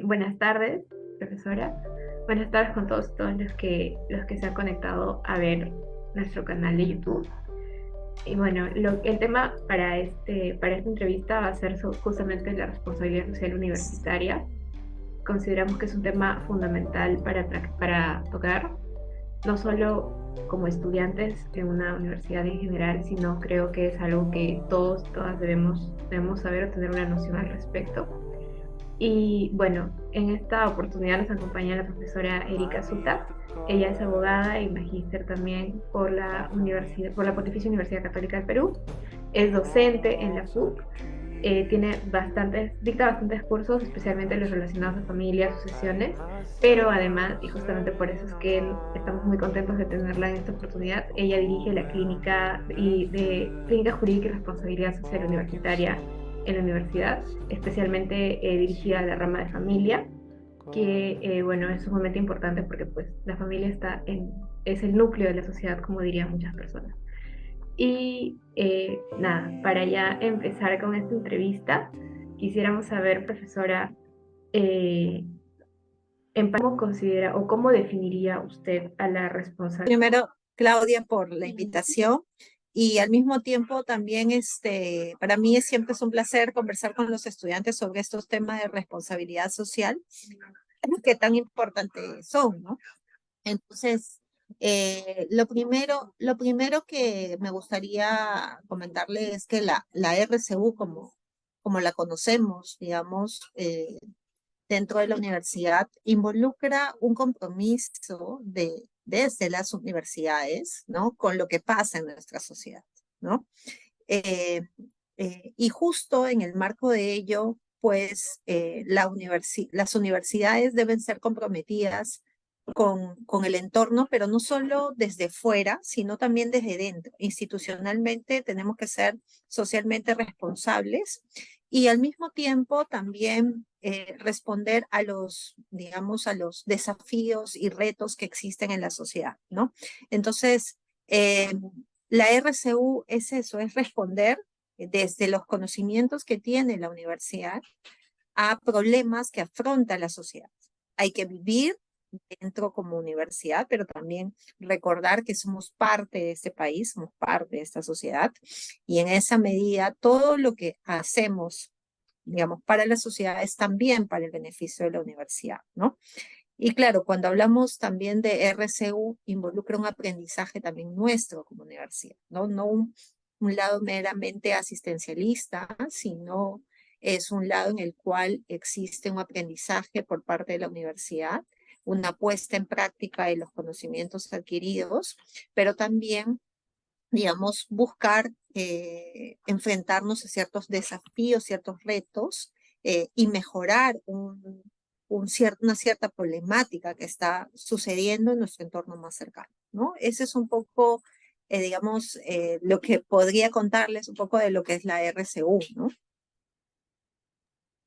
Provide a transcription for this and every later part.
Buenas tardes, profesora. Buenas tardes con todos los que se han conectado a ver nuestro canal de YouTube. Y bueno, el tema para esta entrevista va a ser justamente la responsabilidad social universitaria. Consideramos que es un tema fundamental para tocar, no solo como estudiantes en una universidad en general, sino creo que es algo que todas debemos saber o tener una noción al respecto. Y bueno, en esta oportunidad nos acompaña la profesora Erika Suta. Ella es abogada y magíster también por la Pontificia Universidad Católica del Perú. Es docente en la PUC. Dicta bastantes cursos, especialmente los relacionados a familia, sucesiones, pero además, y justamente por eso es que estamos muy contentos de tenerla en esta oportunidad, ella dirige la Clínica Jurídica y Responsabilidad Social Universitaria en la universidad, especialmente dirigida a la rama de familia, que bueno, es sumamente importante porque pues la familia es el núcleo de la sociedad, como dirían muchas personas. Y nada, para ya empezar con esta entrevista, quisiéramos saber, profesora, eh, ¿cómo considera o cómo definiría usted a la responsabilidad? Primero, Claudia, por la invitación y al mismo tiempo también para mí siempre es un placer conversar con los estudiantes sobre estos temas de responsabilidad social que tan importantes son, ¿no? Entonces, lo primero que me gustaría comentarle es que la RCU, como la conocemos, digamos, dentro de la universidad, involucra un compromiso desde las universidades, ¿no? Con lo que pasa en nuestra sociedad, ¿no? Eh, y justo en el marco de ello, pues las universidades deben ser comprometidas con el entorno, pero no solo desde fuera, sino también desde dentro. Institucionalmente tenemos que ser socialmente responsables y al mismo tiempo también responder a digamos, a los desafíos y retos que existen en la sociedad, ¿no? Entonces, la RCU es eso, es responder desde los conocimientos que tiene la universidad a problemas que afronta la sociedad. Hay que vivir dentro como universidad, pero también recordar que somos parte de este país, somos parte de esta sociedad, y en esa medida todo lo que hacemos, digamos, para la sociedad es también para el beneficio de la universidad, ¿no? Y claro, cuando hablamos también de RCU, involucra un aprendizaje también nuestro como universidad, ¿no? No un lado meramente asistencialista, sino es un lado en el cual existe un aprendizaje por parte de la universidad, una puesta en práctica de los conocimientos adquiridos, pero también, digamos, buscar enfrentarnos a ciertos desafíos, ciertos retos y mejorar una cierta problemática que está sucediendo en nuestro entorno más cercano, ¿no? Ese es un poco, digamos, lo que podría contarles un poco de lo que es la RCU, ¿no?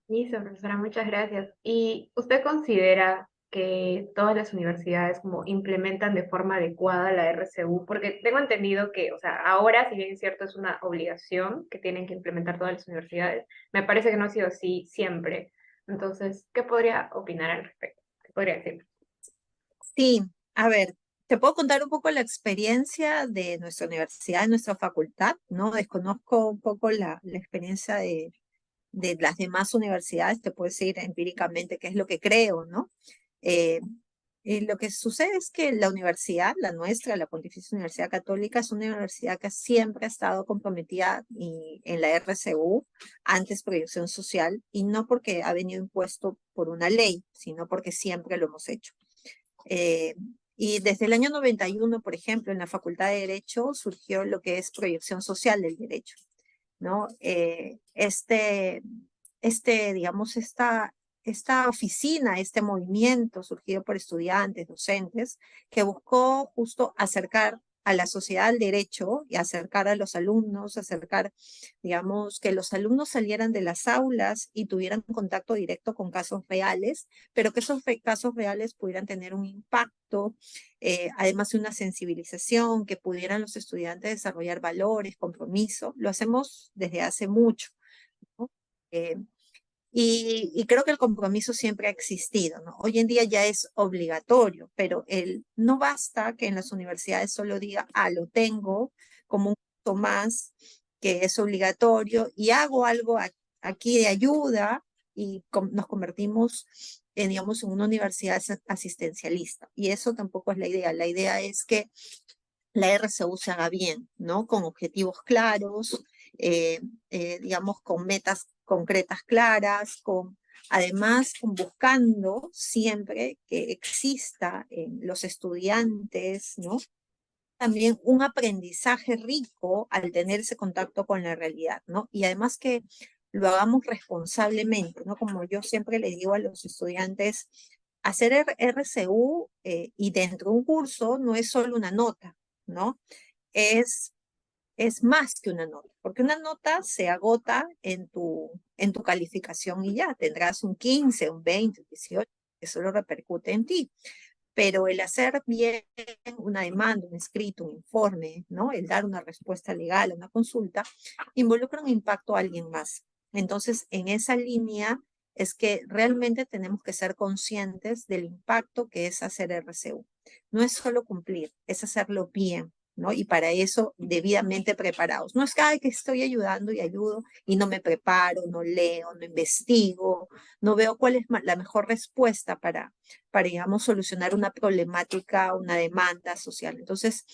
Listo, profesora, muchas gracias. ¿Y usted considera que todas las universidades como implementan de forma adecuada la RCU? Porque tengo entendido que, o sea, ahora, si bien es cierto, es una obligación que tienen que implementar todas las universidades, me parece que no ha sido así siempre. Entonces, ¿qué podría opinar al respecto? ¿Qué podría decir? Sí, a ver, te puedo contar un poco la experiencia de nuestra universidad, de nuestra facultad, ¿no? Desconozco un poco la experiencia de las demás universidades, te puedo decir empíricamente qué es lo que creo, ¿no? Eh, lo que sucede es que la universidad, la nuestra, la Pontificia Universidad Católica, es una universidad que siempre ha estado comprometida en la RCU, antes proyección social, y no porque ha venido impuesto por una ley, sino porque siempre lo hemos hecho. Eh, y desde el año 91, por ejemplo, en la Facultad de Derecho surgió lo que es proyección social del derecho, ¿no? Digamos, esta oficina, este movimiento surgido por estudiantes, docentes, que buscó justo acercar a la sociedad al derecho y acercar a los alumnos, acercar, digamos, que los alumnos salieran de las aulas y tuvieran contacto directo con casos reales, pero que esos casos reales pudieran tener un impacto, además de una sensibilización, que pudieran los estudiantes desarrollar valores, compromiso. Lo hacemos desde hace mucho, ¿no? Y creo que el compromiso siempre ha existido, ¿no? Hoy en día ya es obligatorio, pero no basta que en las universidades solo diga, lo tengo como un punto más que es obligatorio y hago algo aquí de ayuda y nos convertimos en, digamos, en una universidad asistencialista. Y eso tampoco es la idea. La idea es que la RCU se haga bien, ¿no? Con objetivos claros, digamos, con metas concretas claras, además buscando siempre que exista en los estudiantes, ¿no? También un aprendizaje rico al tener ese contacto con la realidad, ¿no? Y además que lo hagamos responsablemente, ¿no? Como yo siempre le digo a los estudiantes, hacer RCU y dentro de un curso no es solo una nota, ¿no? Es, es más que una nota, porque una nota se agota en tu calificación y ya, tendrás un 15, un 20, un 18, eso lo repercute en ti. Pero el hacer bien una demanda, un escrito, un informe, ¿no? El dar una respuesta legal a una consulta, involucra un impacto a alguien más. Entonces, en esa línea es que realmente tenemos que ser conscientes del impacto que es hacer RCU. No es solo cumplir, es hacerlo bien, ¿no? Y para eso debidamente preparados. No es que, ay, que estoy ayudando y ayudo y no me preparo, no leo, no investigo, no veo cuál es la mejor respuesta para, digamos, solucionar una problemática, una demanda social. Entonces,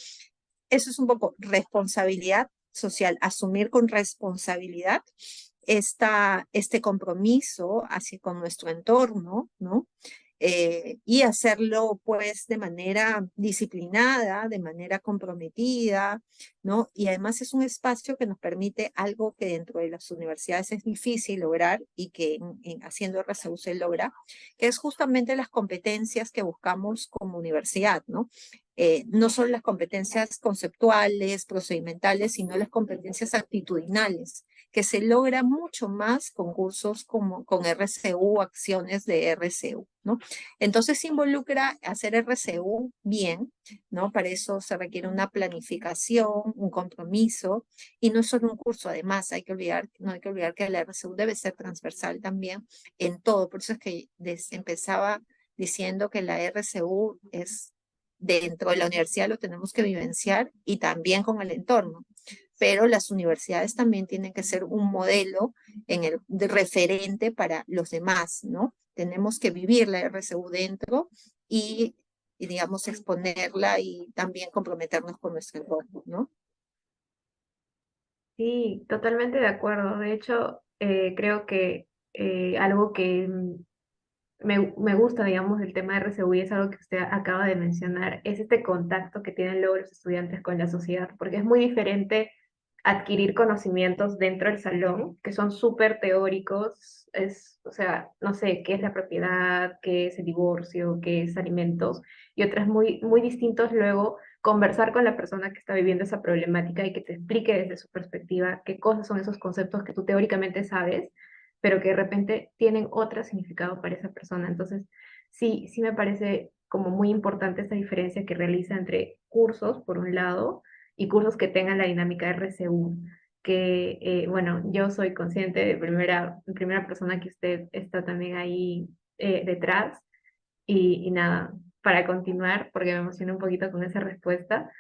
eso es un poco responsabilidad social, asumir con responsabilidad este compromiso hacia con nuestro entorno, ¿no? Y hacerlo pues de manera disciplinada, de manera comprometida, ¿no? Y además es un espacio que nos permite algo que dentro de las universidades es difícil lograr y que haciendo RSU se logra, que es justamente las competencias que buscamos como universidad, ¿no? No son las competencias conceptuales, procedimentales, sino las competencias actitudinales, que se logra mucho más con cursos como con RCU, acciones de RCU, ¿no? Entonces involucra hacer RCU bien, ¿no? Para eso se requiere una planificación, un compromiso, y no es solo un curso, además no hay que olvidar que la RCU debe ser transversal también en todo, por eso es que empezaba diciendo que la RCU es dentro de la universidad, lo tenemos que vivenciar y también con el entorno, pero las universidades también tienen que ser un modelo de referente para los demás, ¿no? Tenemos que vivir la RCU dentro y digamos, exponerla y también comprometernos con nuestro entorno, ¿no? Sí, totalmente de acuerdo. De hecho, creo que algo que me gusta, digamos, del tema de RCU y es algo que usted acaba de mencionar, es este contacto que tienen luego los estudiantes con la sociedad, porque es muy diferente adquirir conocimientos dentro del salón, que son súper teóricos, o sea, no sé, qué es la propiedad, qué es el divorcio, qué es alimentos, y otras muy, muy distintos luego conversar con la persona que está viviendo esa problemática y que te explique desde su perspectiva qué cosas son esos conceptos que tú teóricamente sabes pero que de repente tienen otro significado para esa persona. Entonces, sí, sí me parece como muy importante esta diferencia que realiza entre cursos, por un lado, y cursos que tengan la dinámica RCU, que, bueno, yo soy consciente de primera persona que usted está también ahí detrás, y nada, para continuar, porque me emociona un poquito con esa respuesta,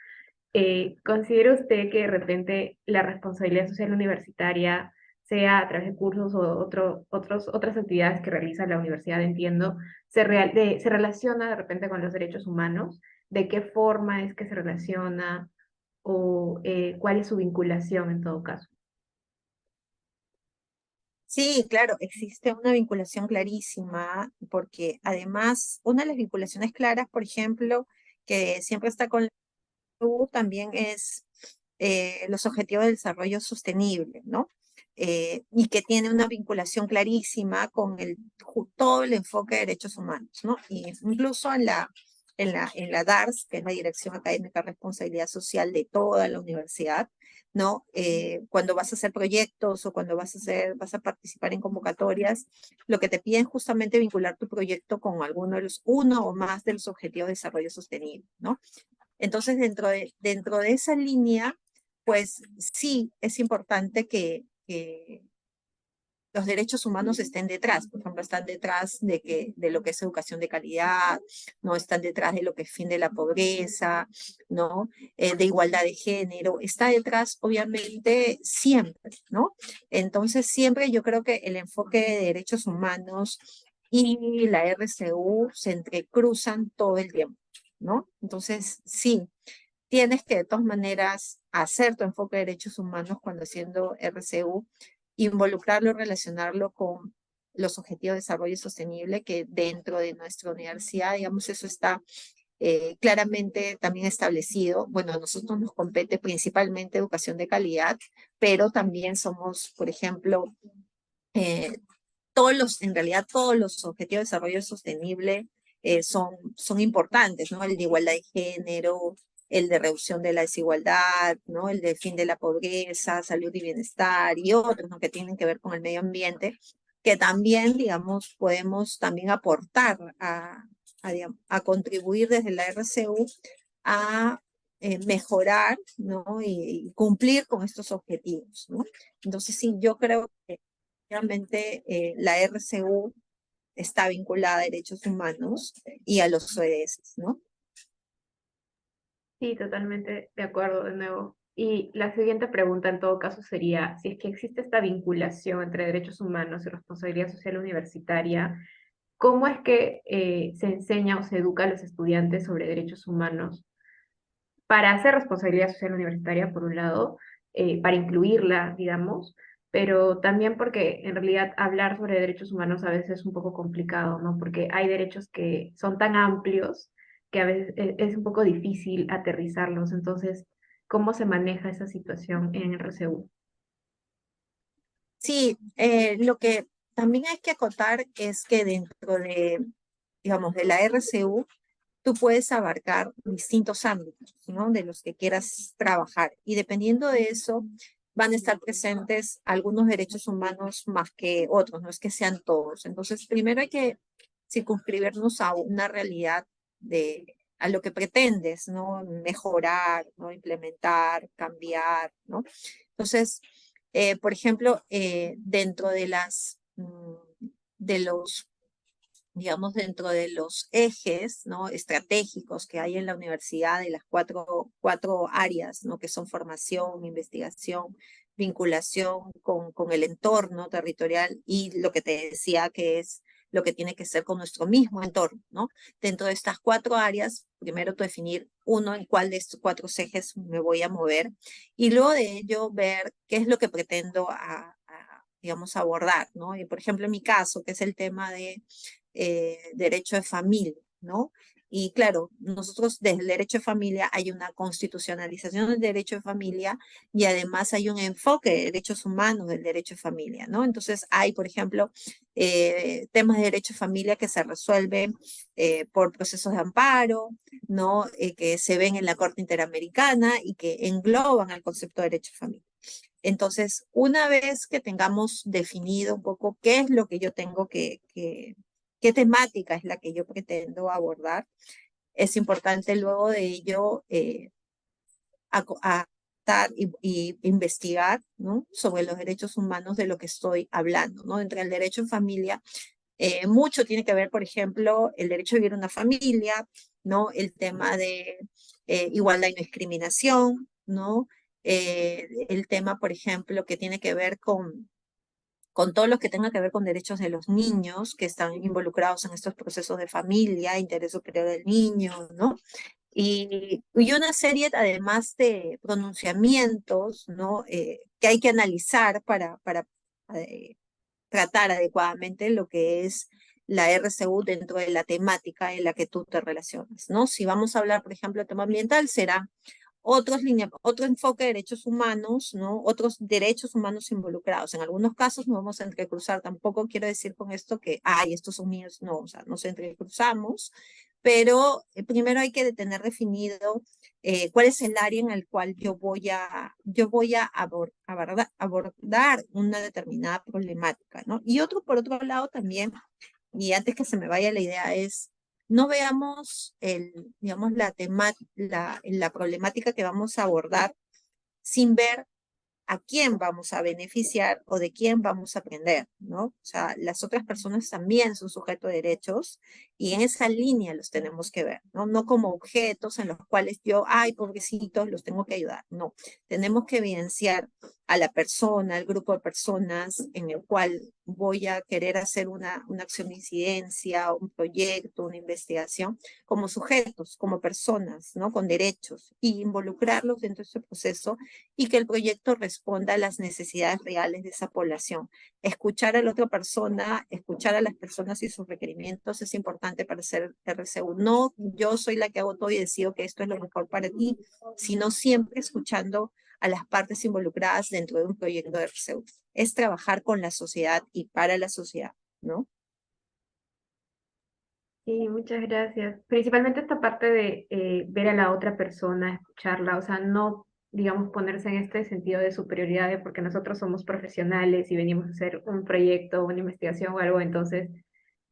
¿considera usted que de repente la responsabilidad social universitaria, sea a través de cursos o otras actividades que realiza la universidad, entiendo, se relaciona de repente con los derechos humanos? ¿De qué forma es que se relaciona o cuál es su vinculación en todo caso? Sí, claro, existe una vinculación clarísima, porque además, una de las vinculaciones claras, por ejemplo, que siempre está con la salud, también es los objetivos de desarrollo sostenible, ¿no? Y que tiene una vinculación clarísima con todo el enfoque de derechos humanos, ¿no? Y incluso en la DARS, que es la Dirección Académica de Responsabilidad Social de toda la universidad, ¿no? Cuando vas a hacer proyectos o cuando vas a participar en convocatorias, lo que te piden es justamente vincular tu proyecto con uno o más de los objetivos de desarrollo sostenible, ¿no? Entonces, dentro de esa línea, pues sí es importante que los derechos humanos estén detrás. Por ejemplo, están detrás de lo que es educación de calidad, no están detrás de lo que es fin de la pobreza, ¿no? De igualdad de género, está detrás, obviamente, siempre, ¿no? Entonces, siempre yo creo que el enfoque de derechos humanos y la RCU se entrecruzan todo el tiempo, ¿no? Entonces, sí, tienes que de todas maneras hacer tu enfoque de derechos humanos cuando haciendo RCU, involucrarlo, relacionarlo con los objetivos de desarrollo sostenible que dentro de nuestra universidad, digamos, eso está claramente también establecido. Bueno, a nosotros nos compete principalmente educación de calidad, pero también somos, por ejemplo, eh, en realidad todos los objetivos de desarrollo sostenible son importantes, ¿no? El de igualdad de género, el de reducción de la desigualdad, ¿no? El de fin de la pobreza, salud y bienestar y otros, ¿no? Que tienen que ver con el medio ambiente, que también, digamos, podemos también aportar a contribuir desde la RCU a mejorar, ¿no? Y cumplir con estos objetivos, ¿no? Entonces, sí, yo creo que realmente la RCU está vinculada a derechos humanos y a los ODS, ¿no? Sí, totalmente de acuerdo de nuevo. Y la siguiente pregunta en todo caso sería, si es que existe esta vinculación entre derechos humanos y responsabilidad social universitaria, ¿cómo es que se enseña o se educa a los estudiantes sobre derechos humanos para hacer responsabilidad social universitaria, por un lado, para incluirla, digamos, pero también porque en realidad hablar sobre derechos humanos a veces es un poco complicado, ¿no? Porque hay derechos que son tan amplios que a veces es un poco difícil aterrizarlos. Entonces, ¿cómo se maneja esa situación en RCU? Sí, lo que también hay que acotar es que dentro de, digamos, de la RCU, tú puedes abarcar distintos ámbitos, ¿no? De los que quieras trabajar. Y dependiendo de eso, van a estar presentes algunos derechos humanos más que otros, no es que sean todos. Entonces, primero hay que circunscribirnos a una realidad a lo que pretendes, ¿no? Mejorar, ¿no? Implementar, cambiar, ¿no? Entonces, por ejemplo, dentro de los digamos, dentro de los ejes, ¿no? Estratégicos que hay en la universidad, de las cuatro áreas, ¿no? Que son formación, investigación, vinculación con el entorno territorial y lo que te decía que es lo que tiene que ser con nuestro mismo entorno, ¿no? Dentro de estas cuatro áreas, primero tú definir uno en cuál de estos cuatro ejes me voy a mover y luego de ello ver qué es lo que pretendo digamos, abordar, ¿no? Y por ejemplo, en mi caso, que es el tema de derecho de familia, ¿no? Y claro, nosotros desde el derecho de familia hay una constitucionalización del derecho de familia y además hay un enfoque de derechos humanos del derecho de familia, ¿no? Entonces hay, por ejemplo, temas de derecho de familia que se resuelven por procesos de amparo, ¿no? Que se ven en la Corte Interamericana y que engloban al concepto de derecho de familia. Entonces, una vez que tengamos definido un poco qué es lo que yo tengo qué temática es la que yo pretendo abordar, es importante luego de ello adaptar y investigar, ¿no? Sobre los derechos humanos de lo que estoy hablando, ¿no? Entre el derecho en familia, mucho tiene que ver, por ejemplo, el derecho a vivir en una familia, ¿no? El tema de igualdad y no discriminación, ¿no? El tema, por ejemplo, que tiene que ver con todo lo que tenga que ver con derechos de los niños que están involucrados en estos procesos de familia, interés superior del niño, ¿no? Y una serie además de pronunciamientos, ¿no? Que hay que analizar para eh, tratar adecuadamente lo que es la RCU dentro de la temática en la que tú te relacionas, ¿no? Si vamos a hablar, por ejemplo, de tema ambiental, será otro enfoque de derechos humanos, ¿no? Otros derechos humanos involucrados. En algunos casos no vamos a entrecruzar. Tampoco quiero decir con esto que, ay, estos son míos. No, o sea, nos entrecruzamos, pero primero hay que tener definido cuál es el área en el cual yo voy a abordar una determinada problemática, ¿no? Y otro, por otro lado también, y antes que se me vaya la idea, es no veamos digamos, la problemática que vamos a abordar sin ver a quién vamos a beneficiar o de quién vamos a aprender, ¿no? O sea, las otras personas también son sujetos de derechos y en esa línea los tenemos que ver, ¿no? No como objetos en los cuales yo, ay, pobrecitos, los tengo que ayudar. No, tenemos que evidenciar a la persona, al grupo de personas en el cual voy a querer hacer una acción de incidencia, un proyecto, una investigación, como sujetos, como personas, ¿no? Con derechos y involucrarlos dentro de ese proceso y que el proyecto responda a las necesidades reales de esa población. Escuchar a la otra persona, escuchar a las personas y sus requerimientos es importante para hacer RCU. No yo soy la que hago todo y decido que esto es lo mejor para ti, sino siempre escuchando a las partes involucradas dentro de un proyecto de RCU. Es trabajar con la sociedad y para la sociedad, ¿no? Sí, muchas gracias. Principalmente esta parte de ver a la otra persona, escucharla, o sea, no, digamos, ponerse en este sentido de superioridad de porque nosotros somos profesionales y venimos a hacer un proyecto, una investigación o algo, entonces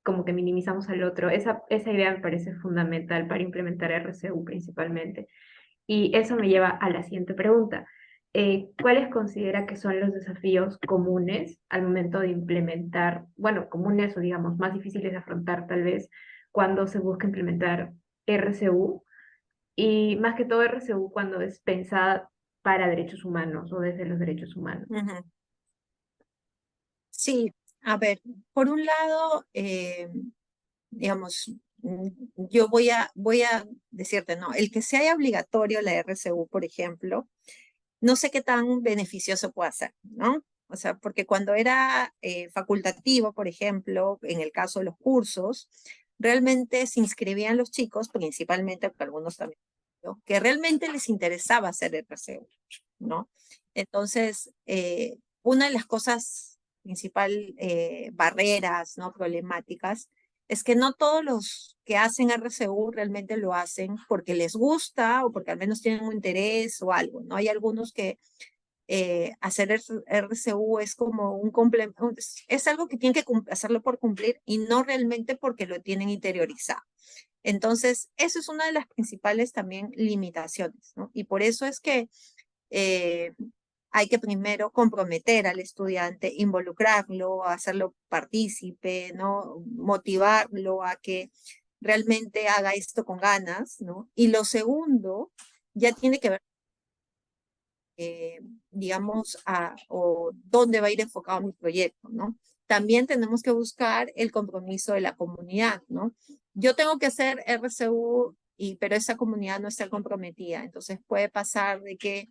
como que minimizamos al otro. Esa idea me parece fundamental para implementar RCU principalmente. Y eso me lleva a la siguiente pregunta. ¿Cuáles considera que son los desafíos comunes al momento de implementar, bueno, comunes o digamos más difíciles de afrontar tal vez cuando se busca implementar RCU y más que todo RCU cuando es pensada para derechos humanos o desde los derechos humanos? Ujú. Sí, a ver, por un lado, digamos, yo voy a decirte, no, el que sea obligatorio la RCU, por ejemplo, no sé qué tan beneficioso puede ser, ¿no? O sea, porque cuando era facultativo, por ejemplo, en el caso de los cursos, realmente se inscribían los chicos, principalmente, porque algunos también, ¿no? Que realmente les interesaba hacer RCU, ¿no? Entonces, una de las cosas principal, barreras, ¿no? Problemáticas, es que no todos los que hacen RCU realmente lo hacen porque les gusta o porque al menos tienen un interés o algo, ¿no? Hay algunos que hacer RCU es como un complemento, es algo que tienen que hacerlo por cumplir y no realmente porque lo tienen interiorizado. Entonces, eso es una de las principales también limitaciones, ¿no? Y por eso es que eh, hay que primero comprometer al estudiante, involucrarlo, hacerlo partícipe, ¿no? Motivarlo a que realmente haga esto con ganas, ¿no? Y lo segundo ya tiene que ver, eh, digamos, o dónde va a ir enfocado mi proyecto, ¿no? También tenemos que buscar el compromiso de la comunidad, ¿no? Yo tengo que hacer RCU, pero esa comunidad no está comprometida, entonces puede pasar de que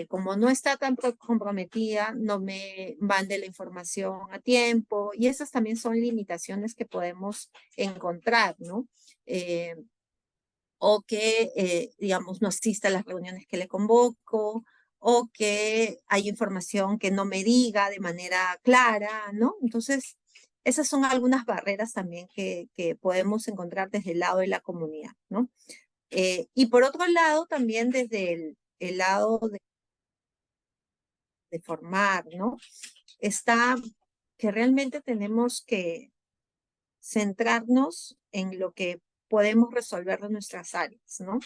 como no está tan comprometida, no me mande la información a tiempo y esas también son limitaciones que podemos encontrar, ¿no? Eh, o que, digamos, no asista a las reuniones que le convoco, o que hay información que no me diga de manera clara, ¿no? Entonces, esas son algunas barreras también que podemos encontrar desde el lado de la comunidad, ¿no? Y por otro lado, también desde el lado de formar, ¿no? Está que realmente tenemos que centrarnos en lo que podemos resolver de nuestras áreas, ¿no?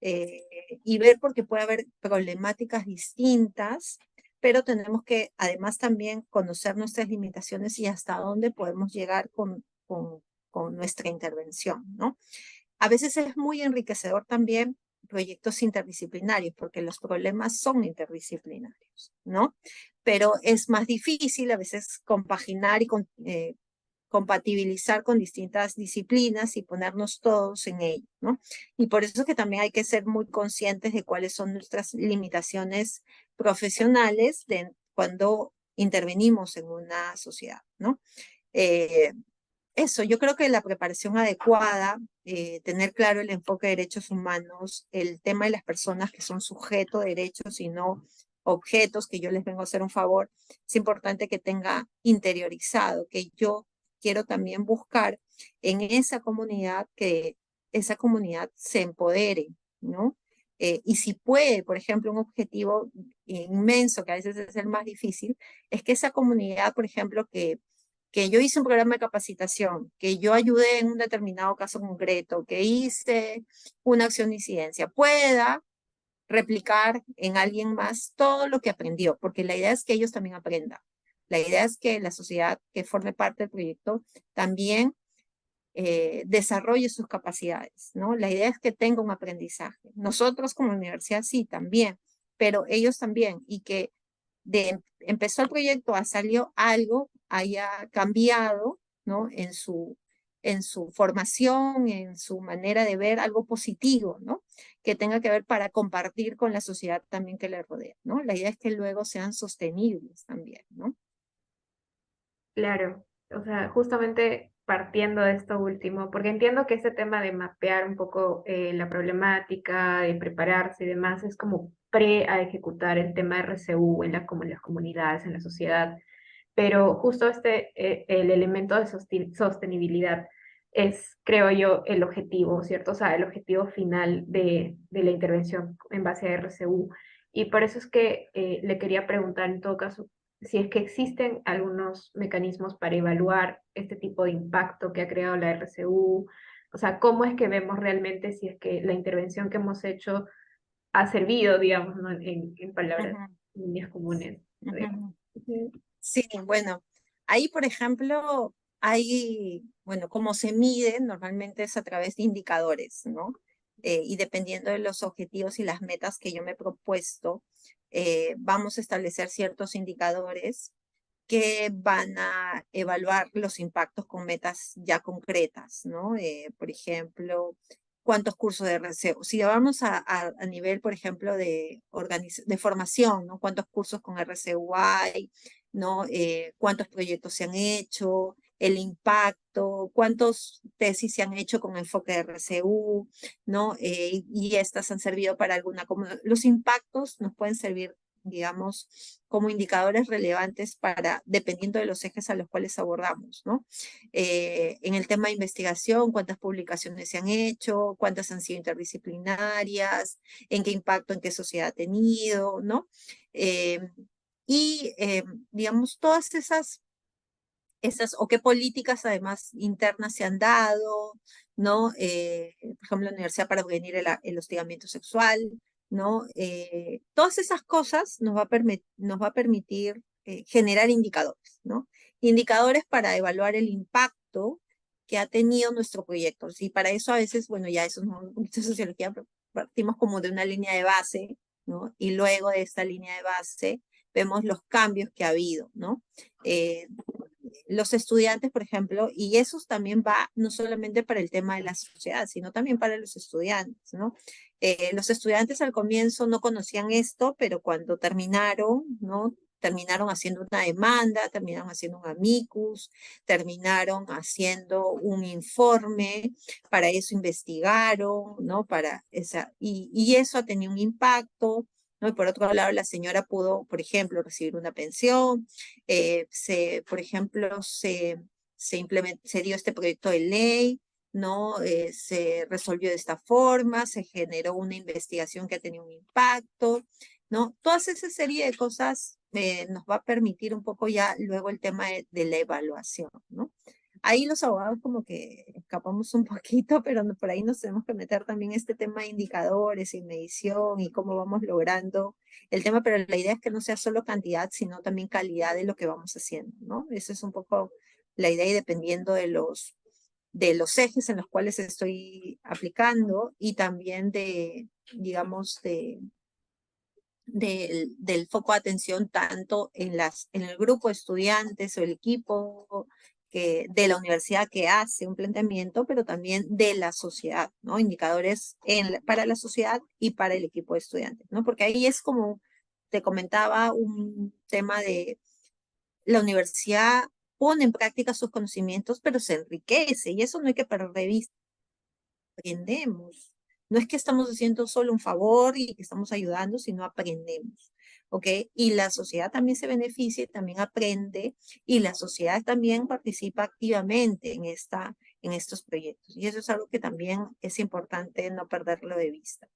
Eh, y ver porque puede haber problemáticas distintas, pero tenemos que además también conocer nuestras limitaciones y hasta dónde podemos llegar con nuestra intervención, ¿no? A veces es muy enriquecedor también proyectos interdisciplinarios, porque los problemas son interdisciplinarios, ¿no? Pero es más difícil a veces compaginar y compatibilizar con distintas disciplinas y ponernos todos en ello, ¿no? Y por eso es que también hay que ser muy conscientes de cuáles son nuestras limitaciones profesionales cuando intervenimos en una sociedad, ¿no? Eh, Eso, yo creo que la preparación adecuada, tener claro el enfoque de derechos humanos, el tema de las personas que son sujetos de derechos y no objetos, que yo les vengo a hacer un favor, es importante que tenga interiorizado, que yo quiero también buscar en esa comunidad que esa comunidad se empodere, ¿no? Y si puede, por ejemplo, un objetivo inmenso, que a veces es el más difícil, es que esa comunidad, por ejemplo, que yo hice un programa de capacitación, que yo ayudé en un determinado caso concreto, que hice una acción de incidencia, pueda replicar en alguien más todo lo que aprendió, porque la idea es que ellos también aprendan. La idea es que la sociedad que forme parte del proyecto también desarrolle sus capacidades, ¿no? La idea es que tenga un aprendizaje. Nosotros como universidad sí, también, pero ellos también, y que empezó el proyecto a salió algo, haya cambiado, ¿no? En su formación, en su manera de ver algo positivo, ¿no? Que tenga que ver para compartir con la sociedad también que le rodea, ¿no? La idea es que luego sean sostenibles también, ¿no? Claro, o sea, justamente partiendo de esto último, porque entiendo que este tema de mapear un poco la problemática, de prepararse y demás, es como pre a ejecutar el tema de RCU en como en las comunidades, en la sociedad, pero justo el elemento de sostenibilidad es, creo yo, el objetivo, ¿cierto? O sea, el objetivo final de la intervención en base a RCU. Y por eso es que le quería preguntar en todo caso si es que existen algunos mecanismos para evaluar este tipo de impacto que ha creado la RCU, o sea, cómo es que vemos realmente si es que la intervención que hemos hecho ha servido, digamos, ¿no? En palabras, Ujú, en líneas comunes, digamos. ujú. Ujú. Sí, bueno, ahí por ejemplo hay, bueno, cómo se mide normalmente es a través de indicadores, ¿no? Y dependiendo de los objetivos y las metas que yo me he propuesto, vamos a establecer ciertos indicadores que van a evaluar los impactos con metas ya concretas, ¿no? Por ejemplo, cuántos cursos de RCU. Si vamos a nivel, por ejemplo, de formación, ¿no? Cuántos cursos con RCU hay, ¿no? Cuántos proyectos se han hecho, el impacto, cuántos tesis se han hecho con enfoque de RCU, ¿no? Y estas han servido para alguna. Como los impactos nos pueden servir, digamos, como indicadores relevantes para, dependiendo de los ejes a los cuales abordamos, ¿no? En el tema de investigación, cuántas publicaciones se han hecho, cuántas han sido interdisciplinarias, en qué impacto, en qué sociedad ha tenido, ¿no? Eh, digamos, todas o qué políticas además internas se han dado, ¿no? Por ejemplo, la universidad para prevenir el hostigamiento sexual, ¿no? Todas esas cosas nos va a permitir generar indicadores, ¿no? Indicadores para evaluar el impacto que ha tenido nuestro proyecto. Y para eso a veces, bueno, ya eso no es sociología, pero partimos como de una línea de base, ¿no? Y luego de esta línea de base vemos los cambios que ha habido, ¿no? Eh, los estudiantes, por ejemplo, y eso también va no solamente para el tema de la sociedad, sino también para los estudiantes, ¿no? Los estudiantes al comienzo no conocían esto, pero cuando terminaron, ¿no? Terminaron haciendo una demanda, terminaron haciendo un amicus, terminaron haciendo un informe, para eso investigaron, ¿no? Y eso ha tenido un impacto, ¿no? Y por otro lado, la señora pudo, por ejemplo, recibir una pensión, por ejemplo, se dio este proyecto de ley, ¿no? Se resolvió de esta forma, se generó una investigación que ha tenido un impacto, ¿no? Toda esa serie de cosas nos va a permitir un poco ya luego el tema de la evaluación, ¿no? Ahí los abogados como que escapamos un poquito, pero por ahí nos tenemos que meter también este tema de indicadores y medición y cómo vamos logrando el tema, pero la idea es que no sea solo cantidad, sino también calidad de lo que vamos haciendo, ¿no? Esa es un poco la idea y dependiendo de los ejes en los cuales estoy aplicando y también digamos, del foco de atención tanto en el grupo de estudiantes o el equipo de la universidad que hace un planteamiento, pero también de la sociedad, ¿no? Indicadores para la sociedad y para el equipo de estudiantes, ¿no? Porque ahí es como te comentaba un tema de la universidad pone en práctica sus conocimientos, pero se enriquece y eso no hay que perder de vista, aprendemos. No es que estamos haciendo solo un favor y que estamos ayudando, sino aprendemos. ¿Ok? Y la sociedad también se beneficia y también aprende y la sociedad también participa activamente en estos proyectos. Y eso es algo que también es importante no perderlo de vista.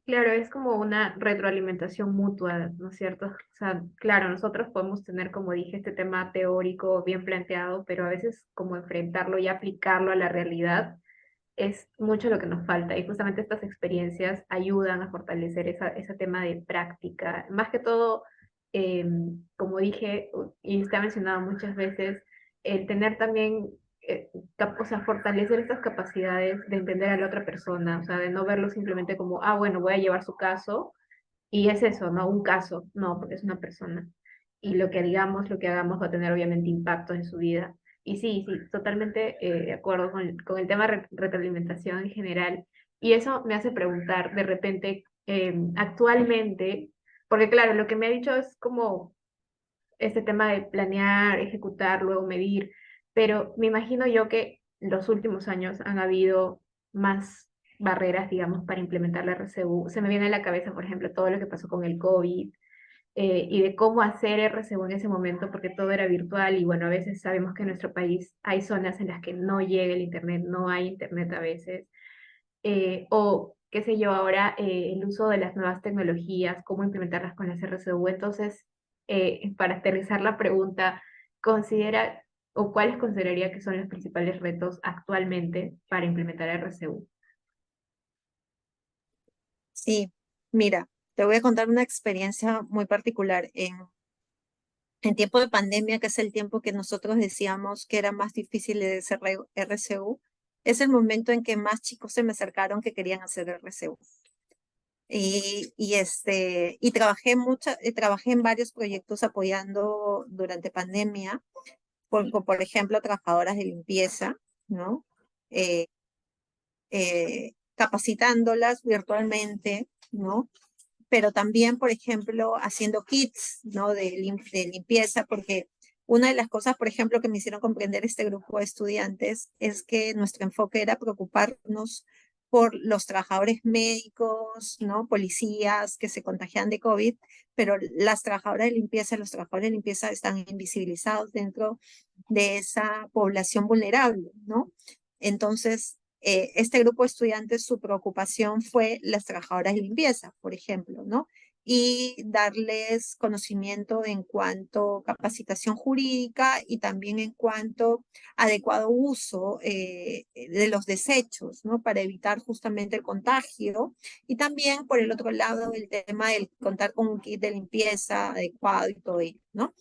Claro, es como una retroalimentación mutua, ¿no es cierto? O sea, claro, nosotros podemos tener, como dije, este tema teórico bien planteado, pero a veces como enfrentarlo y aplicarlo a la realidad es mucho lo que nos falta. Y justamente estas experiencias ayudan a fortalecer ese tema de práctica. Más que todo, eh, como dije, y está mencionado muchas veces, el tener también o sea, fortalecer estas capacidades de entender a la otra persona, o sea, de no verlo simplemente como, ah, bueno, voy a llevar su caso, y es eso, ¿no? Un caso, no, porque es una persona. Y lo que digamos, lo que hagamos va a tener obviamente impactos en su vida. Y sí, sí, totalmente de acuerdo con el tema de retroalimentación en general. Y eso me hace preguntar, de repente, actualmente, porque claro, lo que me ha dicho es como este tema de planear, ejecutar, luego medir, pero me imagino yo que los últimos años han habido más barreras, digamos, para implementar la RCU. Se me viene a la cabeza, por ejemplo, todo lo que pasó con el COVID y de cómo hacer RCU en ese momento, porque todo era virtual y bueno, a veces sabemos que en nuestro país hay zonas en las que no llega el Internet, no hay Internet a veces, o qué sé yo, ahora el uso de las nuevas tecnologías, cómo implementarlas con las RCU. Entonces, para aterrizar la pregunta, considera o cuáles consideraría que son los principales retos actualmente para implementar RCU. Sí, mira, te voy a contar una experiencia muy particular. En tiempo de pandemia, que es el tiempo que nosotros decíamos que era más difícil de hacer RCU, es el momento en que más chicos se me acercaron que querían hacer RCU. Y trabajé en varios proyectos apoyando durante pandemia, por ejemplo, trabajadoras de limpieza, ¿no? Eh, Capacitándolas virtualmente, ¿no? Pero también, por ejemplo, haciendo kits, ¿no? De limpieza, porque una de las cosas, por ejemplo, que me hicieron comprender este grupo de estudiantes es que nuestro enfoque era preocuparnos por los trabajadores médicos, ¿no? Policías que se contagian de COVID, pero las trabajadoras de limpieza, los trabajadores de limpieza están invisibilizados dentro de esa población vulnerable, ¿no? Entonces, este grupo de estudiantes, su preocupación fue las trabajadoras de limpieza, por ejemplo, ¿no? Y darles conocimiento en cuanto a capacitación jurídica y también en cuanto a adecuado uso de los desechos, ¿no? Para evitar justamente el contagio. Y también, por el otro lado, el tema del contar con un kit de limpieza adecuado y todo ello, ¿no?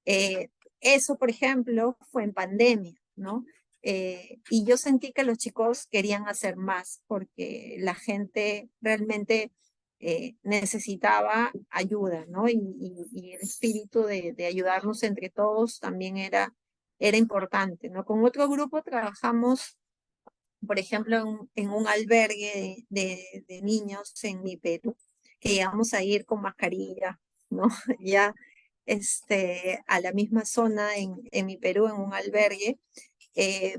Eh, Eso, por ejemplo, fue en pandemia, ¿no? Y yo sentí que los chicos querían hacer más porque la gente realmente necesitaba ayuda, ¿no? Y el espíritu de ayudarnos entre todos también era importante, ¿no? Con otro grupo trabajamos, por ejemplo, en un albergue de niños en mi Perú, que íbamos a ir con mascarilla, ¿no? Ya a la misma zona en mi Perú, en un albergue, eh,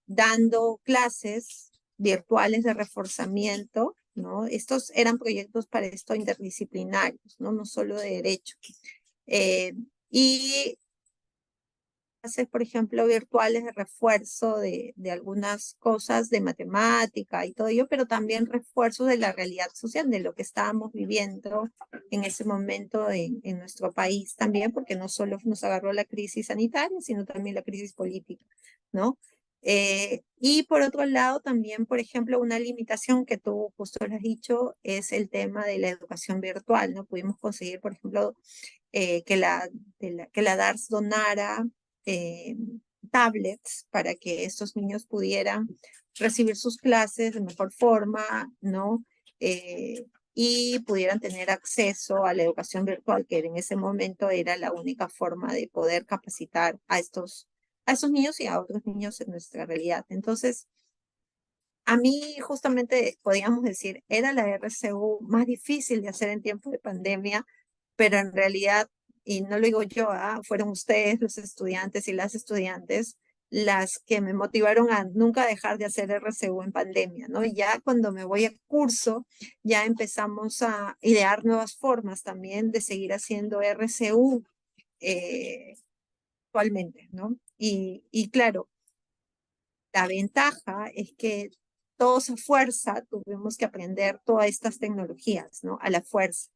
dando clases virtuales de reforzamiento, ¿no? Estos eran proyectos para esto interdisciplinarios, ¿no? No solo de derecho. Y clases, por ejemplo, virtuales de refuerzo de algunas cosas de matemática y todo ello, pero también refuerzo de la realidad social, de lo que estábamos viviendo en ese momento en nuestro país también, porque no solo nos agarró la crisis sanitaria, sino también la crisis política, ¿no? Y por otro lado, también, por ejemplo, una limitación que tú justo lo has dicho es el tema de la educación virtual, ¿no? Pudimos conseguir, por ejemplo, que la DARS donara eh, tablets para que estos niños pudieran recibir sus clases de mejor forma, ¿no? Y pudieran tener acceso a la educación virtual, que en ese momento era la única forma de poder capacitar a estos niños y a otros niños en nuestra realidad. Entonces, a mí justamente podríamos decir, era la RCU más difícil de hacer en tiempos de pandemia, pero en realidad, y no lo digo yo, fueron ustedes, los estudiantes y las estudiantes, las que me motivaron a nunca dejar de hacer RCU en pandemia, ¿no? Y ya cuando me voy a curso, ya empezamos a idear nuevas formas también de seguir haciendo RCU actualmente, ¿no? Y claro, La ventaja es que todos a fuerza tuvimos que aprender todas estas tecnologías, ¿no? A la fuerza.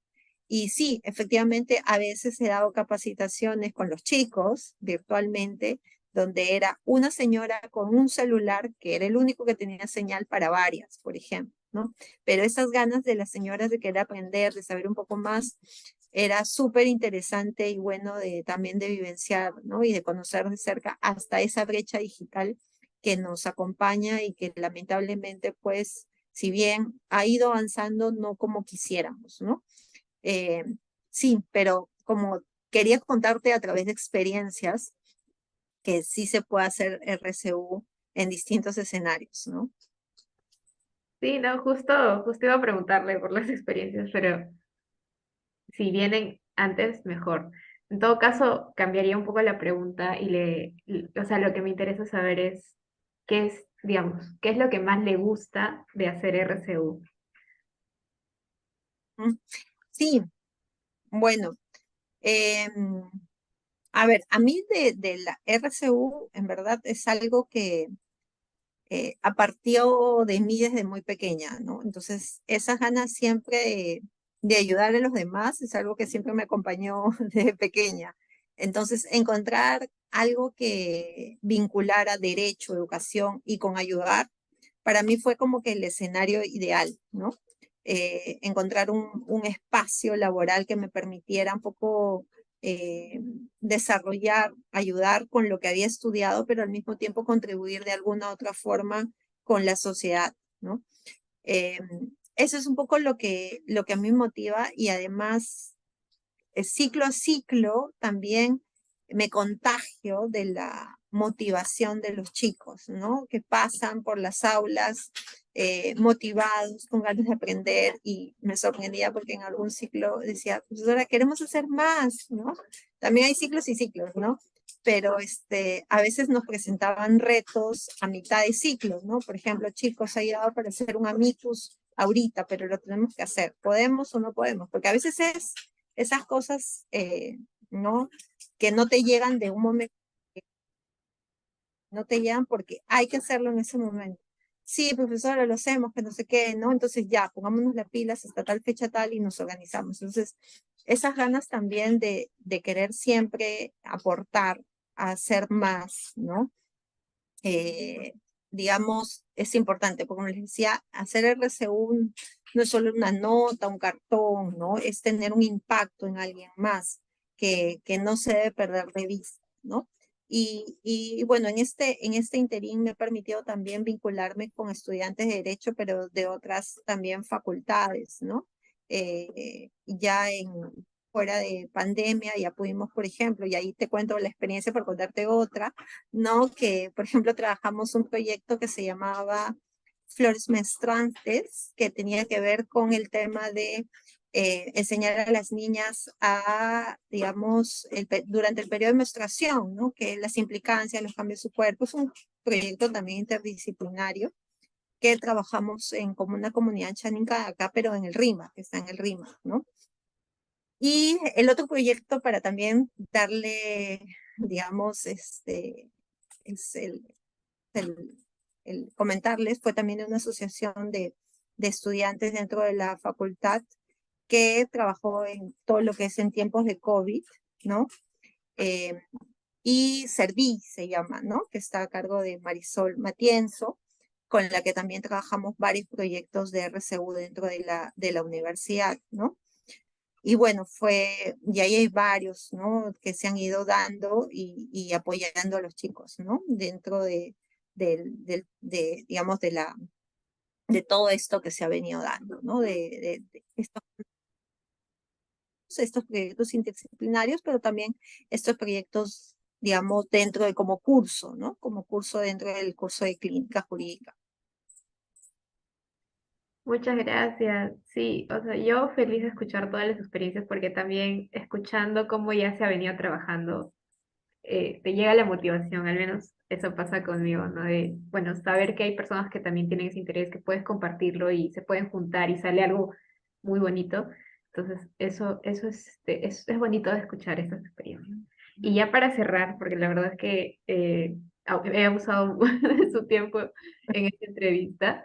Y sí, efectivamente, a veces he dado capacitaciones con los chicos virtualmente, donde era una señora con un celular que era el único que tenía señal para varias, por ejemplo, ¿no? Pero esas ganas de las señoras de querer aprender, de saber un poco más, era súper interesante y bueno también de vivenciar, ¿no? Y de conocer de cerca hasta esa brecha digital que nos acompaña y que lamentablemente, pues, si bien ha ido avanzando, no como quisiéramos, ¿no? Eh, sí, pero como quería contarte a través de experiencias que sí se puede hacer RCU en distintos escenarios, ¿no? Sí, no, justo iba a preguntarle por las experiencias, pero si vienen antes, mejor. En todo caso, cambiaría un poco la pregunta o sea, lo que me interesa saber es qué es, digamos, qué es lo que más le gusta de hacer RCU. Mm, sí, bueno, em, a ver, a mí de la RCU en verdad es algo que partió de mí desde muy pequeña, ¿no? Entonces, esas ganas siempre de ayudar a los demás es algo que siempre me acompañó desde pequeña. Entonces, encontrar algo que vinculara derecho, educación y con ayudar, para mí fue como que el escenario ideal, ¿no? Encontrar un espacio laboral que me permitiera un poco eh, desarrollar, ayudar con lo que había estudiado, pero al mismo tiempo contribuir de alguna otra forma con la sociedad, ¿no? Eh, Eso es un poco lo que a mí me motiva y además ciclo a ciclo también me contagio de la motivación de los chicos, ¿no? Que pasan por las aulas motivados, con ganas de aprender y me sorprendía porque en algún ciclo decía, profesora, queremos hacer más, ¿no? También hay ciclos y ciclos, ¿no? Pero a veces nos presentaban retos a mitad de ciclos, ¿no? Por ejemplo, chicos, ha llegado para hacer un amicus ahorita, pero lo tenemos que hacer. ¿Podemos o no podemos? Porque a veces es esas cosas, ¿no? Que no te llegan de un momento, no te llegan porque hay que hacerlo en ese momento. Sí, profesora, lo hacemos, que no sé qué, ¿no? Entonces ya, pongámonos las pilas hasta tal fecha tal y nos organizamos. Entonces, esas ganas también de querer siempre aportar, a hacer más, ¿no? Eh, digamos, es importante, porque como les decía, hacer RCU no es solo una nota, un cartón, ¿no? Es tener un impacto en alguien más que no se debe perder de vista, ¿no? Y bueno, en este interín me ha permitido también vincularme con estudiantes de Derecho, pero de otras también facultades, ¿no? Ya fuera de pandemia ya pudimos, por ejemplo, y ahí te cuento la experiencia por contarte otra, ¿no? Que, por ejemplo, trabajamos un proyecto que se llamaba Flores Menstruantes, que tenía que ver con el tema de enseñar a las niñas a, digamos, durante el periodo de menstruación, ¿no? Que las implicancias, los cambios de su cuerpo, es un proyecto también interdisciplinario que trabajamos como una comunidad chánica acá, pero en el RIMA, que está en el RIMA, ¿no? Y el otro proyecto para también darle, digamos, es el, el comentarles, fue también una asociación de estudiantes dentro de la facultad que trabajó en todo lo que es en tiempos de COVID, ¿no? Eh, y Serví se llama, ¿no? Que está a cargo de Marisol Matienzo, con la que también trabajamos varios proyectos de RCU dentro de la universidad, ¿no? Y bueno, y ahí hay varios, ¿no? Que se han ido dando y apoyando a los chicos, ¿no? Dentro digamos, de todo esto que se ha venido dando, ¿no? De estos proyectos interdisciplinarios, pero también estos proyectos, digamos, dentro de como curso, ¿no? Como curso dentro del curso de clínica jurídica. Muchas gracias. Sí, o sea, yo feliz de escuchar todas las experiencias porque también escuchando cómo ya se ha venido trabajando, te llega la motivación, al menos eso pasa conmigo, ¿no? De, bueno, saber que hay personas que también tienen ese interés, que puedes compartirlo y se pueden juntar y sale algo muy bonito. Entonces, eso es bonito de escuchar esas experiencias. Y ya para cerrar, porque la verdad es que he abusado de su tiempo en esta entrevista.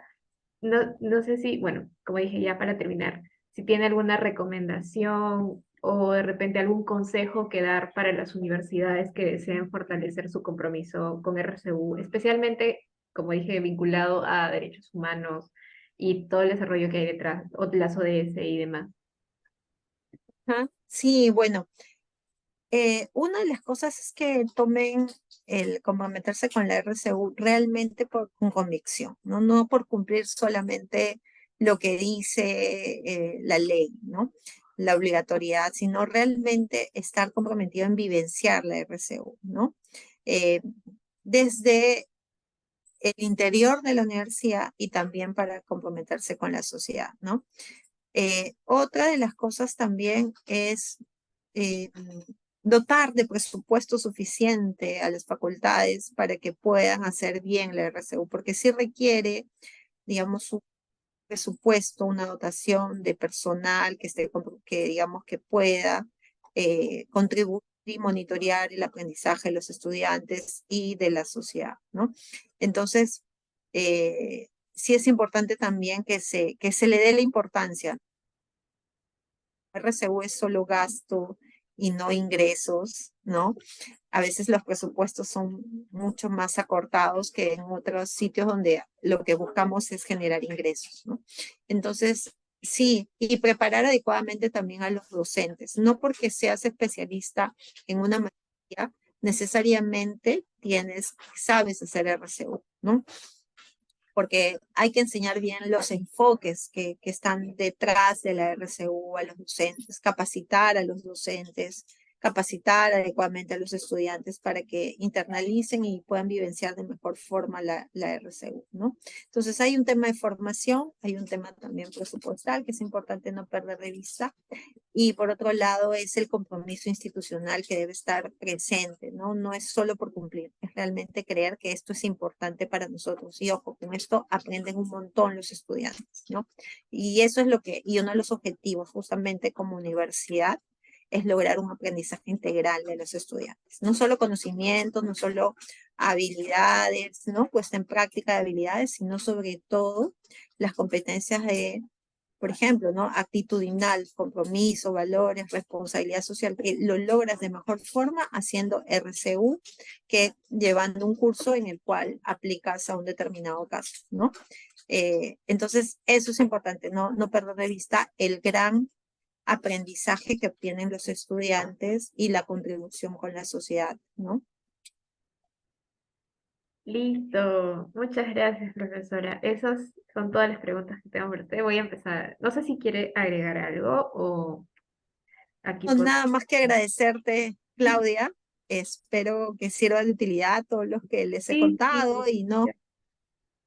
No sé si, bueno, como dije ya para terminar, si tiene alguna recomendación o de repente algún consejo que dar para las universidades que deseen fortalecer su compromiso con RCU, especialmente, como dije, vinculado a derechos humanos y todo el desarrollo que hay detrás, o las ODS y demás. Ajá. Sí, bueno, una de las cosas es que tomen el comprometerse con la RCU realmente con convicción, ¿no? No por cumplir solamente lo que dice la ley, ¿no? La obligatoriedad, sino realmente estar comprometido en vivenciar la RCU, ¿no? Eh, desde el interior de la universidad y también para comprometerse con la sociedad, ¿no? Otra de las cosas también es eh, dotar de presupuesto suficiente a las facultades para que puedan hacer bien la RCU, porque sí requiere, digamos, un presupuesto, una dotación de personal que esté, que digamos que pueda contribuir y monitorear el aprendizaje de los estudiantes y de la sociedad, ¿no? Entonces, sí es importante también que se le dé la importancia. RCU es solo gasto y no ingresos, ¿no? A veces los presupuestos son mucho más acortados que en otros sitios donde lo que buscamos es generar ingresos, ¿no? Entonces, sí, y preparar adecuadamente también a los docentes. No porque seas especialista en una materia, necesariamente sabes hacer RCU, ¿no? Porque hay que enseñar bien los enfoques que están detrás de la RCU a los docentes, capacitar a los docentes, capacitar adecuadamente a los estudiantes para que internalicen y puedan vivenciar de mejor forma la RCU, ¿no? Entonces hay un tema de formación, hay un tema también presupuestal que es importante no perder de vista y por otro lado es el compromiso institucional que debe estar presente, ¿no? No es solo por cumplir, es realmente creer que esto es importante para nosotros. Y ojo, con esto aprenden un montón los estudiantes, ¿no? Y eso es y uno de los objetivos justamente como universidad es lograr un aprendizaje integral de los estudiantes. No solo conocimientos, no solo habilidades, ¿no? Puesta en práctica de habilidades, sino sobre todo las competencias de por ejemplo, ¿no? Actitudinal, compromiso, valores, responsabilidad social, que lo logras de mejor forma haciendo RCU que llevando un curso en el cual aplicas a un determinado caso, ¿no? Entonces, eso es importante, no perder de vista el gran aprendizaje que obtienen los estudiantes y la contribución con la sociedad, ¿no? Listo, muchas gracias, profesora. Esas son todas las preguntas que tengo para usted. Voy a empezar. No sé si quiere agregar algo o aquí No, por... nada más que agradecerte, Claudia. Espero que sirva de utilidad a todos los que les he Sí, sí, contado y no. ya,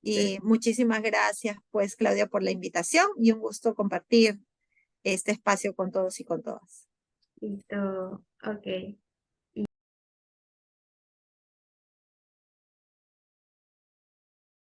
Y muchísimas gracias, pues, Claudia, por la invitación y un gusto compartir este espacio con todos y con todas. listo, ok.